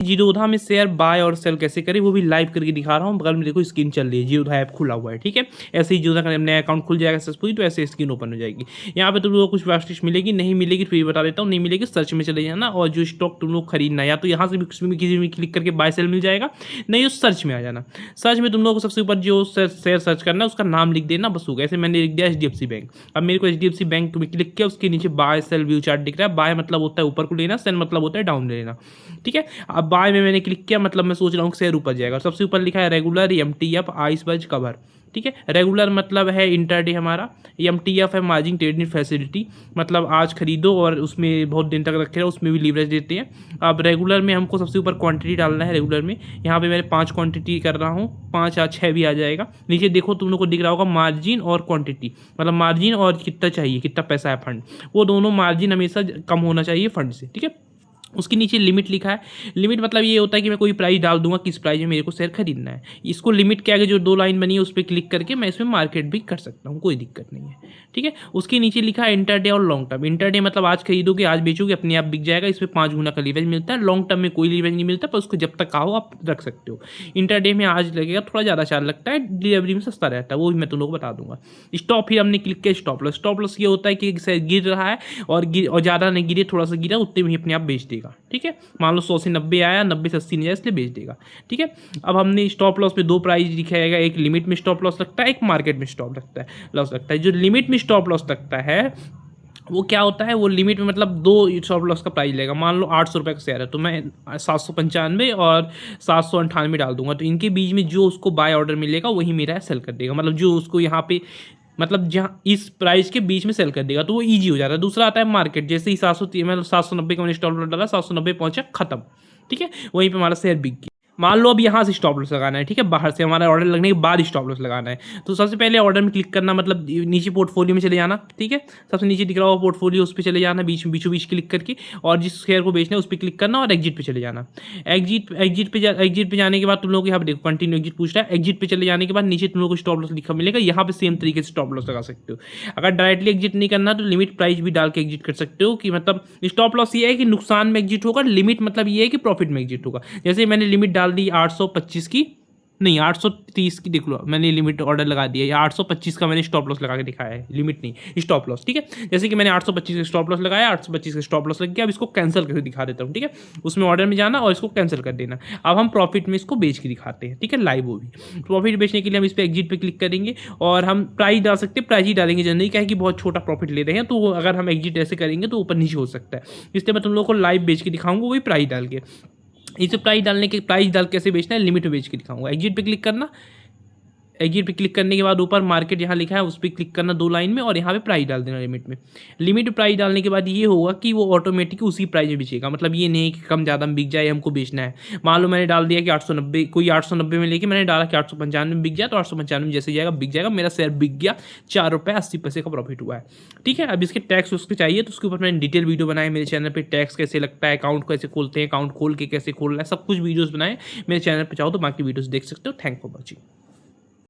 जीरोधा में share bye और cell कैसे करें वो भी लाइव करके दिखा रहा हूँ। बगल में देखो स्क्रीन चल रही है, जीरोधा ऐप खुला हुआ है, ठीक है। ऐसे ही जीरोधा का नया अकाउंट खुल जाएगा सक्सेसफुली, तो ऐसे स्क्रीन ओपन हो जाएगी। यहाँ पे तुम लोग को कुछ वास्टिश मिलेगी, नहीं मिलेगी फिर बता देता हूँ, नहीं मिलेगी सर्च में चले जाना, और जो स्टॉक तुम लोग खरीदना या तो यहाँ से भी किसी भी क्लिक करके बाय सेल मिल जाएगा, नहीं तो सर्च में आ जाना। सर्च में तुम लोग को सबसे ऊपर जो शेयर सर्च करना है उसका नाम लिख देना, बस होगा। ऐसे मैंने लिख दिया HDFC बैंक। अब मेरे को HDFC बैंक में क्लिक किया, उसके नीचे बाय सेल व्यू चार्ट दिख रहा है। बाय मतलब होता है ऊपर को लेना, सेल मतलब होता है डाउन लेना, ठीक है। अब बाय में मैंने क्लिक किया, मतलब मैं सोच रहा हूँ शेयर ऊपर जाएगा। सबसे ऊपर लिखा है रेगुलर, MTF, आइसबर्ग, कवर, ठीक है। रेगुलर मतलब है इंटरडे हमारा, MTF है मार्जिन ट्रेडिंग फैसिलिटी, मतलब आज खरीदो और उसमें बहुत दिन तक रखे रहो, उसमें भी लीवरेज देते हैं। अब रेगुलर में हमको सबसे ऊपर क्वांटिटी डालना है। रेगुलर में यहाँ पे मैंने 5 क्वांटिटी कर रहा हूँ, 5 या 6 भी आ जाएगा। नीचे देखो तुम लोग को दिख रहा होगा मार्जिन और क्वांटिटी, मतलब मार्जिन और कितना चाहिए, कितना पैसा है फंड, वो दोनों मार्जिन हमेशा कम होना चाहिए फंड से, ठीक है। उसके नीचे लिमिट लिखा है। लिमिट मतलब ये होता है कि मैं कोई प्राइस डाल दूंगा, किस प्राइस में मेरे को शेयर खरीदना है। इसको लिमिट के आगे जो 2 लाइन बनी है उस पर क्लिक करके मैं इसमें मार्केट भी कर सकता हूँ, कोई दिक्कत नहीं है, ठीक है। उसके नीचे लिखा है इंटरडे और लॉन्ग टर्म। इंटरडे मतलब आज खरीदोगे आज बेचोगे अपने आप बिक जाएगा, इसमें 5 गुना का लीवरेज मिलता है। लॉन्ग टर्म में कोई लीवरेज नहीं मिलता, पर उसको जब तक आओ आप रख सकते हो। इंटरडे में आज लगेगा, थोड़ा ज़्यादा चार्ज लगता है, डिलीवरी में सस्ता रहता है, वो भी मैं तुम लोग को बता दूंगा। स्टॉप फिर हमने क्लिक किया स्टॉप लॉस। स्टॉप लॉस ये होता है कि गिर रहा है और ज़्यादा नहीं गिरे, थोड़ा सा गिरा, उतने में ही अपने आप बेच देगा, ठीक है। मान लो 100 से 90 आया, 90 से 80 नहीं जाए, इसलिए बेच देगा, ठीक है। अब हमने स्टॉप लॉस पे 2 प्राइस दिखाएगा, एक लिमिट में स्टॉप लॉस लगता है, एक मार्केट में स्टॉप लगता है लॉस लगता है। जो लिमिट में स्टॉप लॉस लगता है वो क्या होता है, वो लिमिट में मतलब 2 स्टॉप लॉस का प्राइस लेगा। मान लो 800 रुपये का शेयर है, तो मैं 795 और 798 डाल दूंगा, तो इनके बीच में जो उसको बाय ऑर्डर मिलेगा वही मेरा सेल कर देगा, मतलब जो उसको यहाँ पे मतलब जहाँ इस प्राइस के बीच में सेल कर देगा, तो वो ईजी हो जाता है। दूसरा आता है मार्केट, जैसे ही 730 मतलब 790 का मैंने स्टॉप लॉस डाला, 790 पहुंचा, खत्म, ठीक है, वहीं पे हमारा शेयर बिक गया। मान लो अब यहाँ से स्टॉप लॉस लगाना है, ठीक है, बाहर से हमारा ऑर्डर लगने के बाद स्टॉप लॉस लगाना है। तो सबसे पहले ऑर्डर में क्लिक करना, मतलब नीचे पोर्टफोलियो में चले जाना, ठीक है। सबसे नीचे दिख रहा होगा पोर्टफोलियो, उस पर चले जाना, बीचों बीच क्लिक करके, और जिस शेयर को बेचना है उस पर क्लिक करना और एग्जिट पे चले जाना। एग्जिट पे जाने के बाद तुम लोग यहाँ पे देखो कंटिन्यू एग्जिट पूछ रहा है। एग्जिट पे चले जाने के बाद नीचे तुम लोग को स्टॉप लॉस लिखा मिलेगा, यहाँ पे सेम तरीके से स्टॉप लॉस लगा सकते हो। अगर डायरेक्टली एग्जिट नहीं करना तो लिमिट प्राइस भी डाल के एग्जिट कर सकते हो, कि मतलब स्टॉप लॉस ये है कि नुकसान में एग्जिट होगा, लिमिट मतलब ये है कि प्रॉफिट में एग्जिट होगा। जैसे मैंने लिमिट डाल दी 825 की, नहीं 830 की, देख लो मैंने लिमिट ऑर्डर लगा दिया, या 825 का मैंने स्टॉप लॉस लगा के दिखाया है, लिमिट नहीं स्टॉप लॉस, ठीक है। जैसे कि मैंने 825 का स्टॉप लॉस लगाया, 825 का स्टॉप लॉस लग गया। अब इसको कैंसिल करके दिखा देता हूँ, ठीक है। उसमें ऑर्डर में जाना और इसको कैंसिल कर देना। अब हम प्रॉफिट में इसको बेच के दिखाते हैं, ठीक है, लाइव। वो भी प्रॉफिट बेचने के लिए हम इस पर एग्जिट पे क्लिक करेंगे और हम प्राइस डाल सकते हैं, प्राइस ही डालेंगे जनरली, क्या है कि बहुत छोटा प्रॉफिट ले रहे हैं, तो अगर हम एग्जिट ऐसे करेंगे तो ऊपर नीचे हो सकता है, इसलिए मैं तुम लोग को लाइव बेच के दिखाऊंगा, वही प्राइस डाल के। इसे प्राइस डाल कैसे बेचना है, लिमिट में बेच के दिखाऊंगा। एग्जिट पे क्लिक करना, एग्जिट पे क्लिक करने के बाद ऊपर मार्केट यहाँ लिखा है उस पर क्लिक करना 2 लाइन में, और यहाँ पे प्राइस डाल देना लिमिट में। लिमिट प्राइस डालने के बाद ये होगा कि वो ऑटोमेटिक उसी प्राइस में बेचेगा, मतलब ये नहीं कि कम ज़्यादा में बिक जाए, हमको बेचना है। मान लो मैंने डाल दिया कि 890, कोई 890 में लेके मैंने डाला कि 895 में बिक जाए, तो 895 में जैसे जाएगा बिक जाएगा, मेरा शेयर बिक गया, 4 रुपये 80 पैसे का प्रॉफिट हुआ है, ठीक है। अब इसके टैक्स उसके चाहिए तो उसके ऊपर मैंने डिटेल वीडियो बनाए मेरे चैनल पर, टैक्स कैसे लगता है, अकाउंट कैसे खोलते हैं, अकाउंट खोल के कैसे खोलना है, सब कुछ वीडियोज़ बनाए मेरे चैनल पर, चाहो तो बाकी वीडियोज़ देख सकते हो। Thank for watching.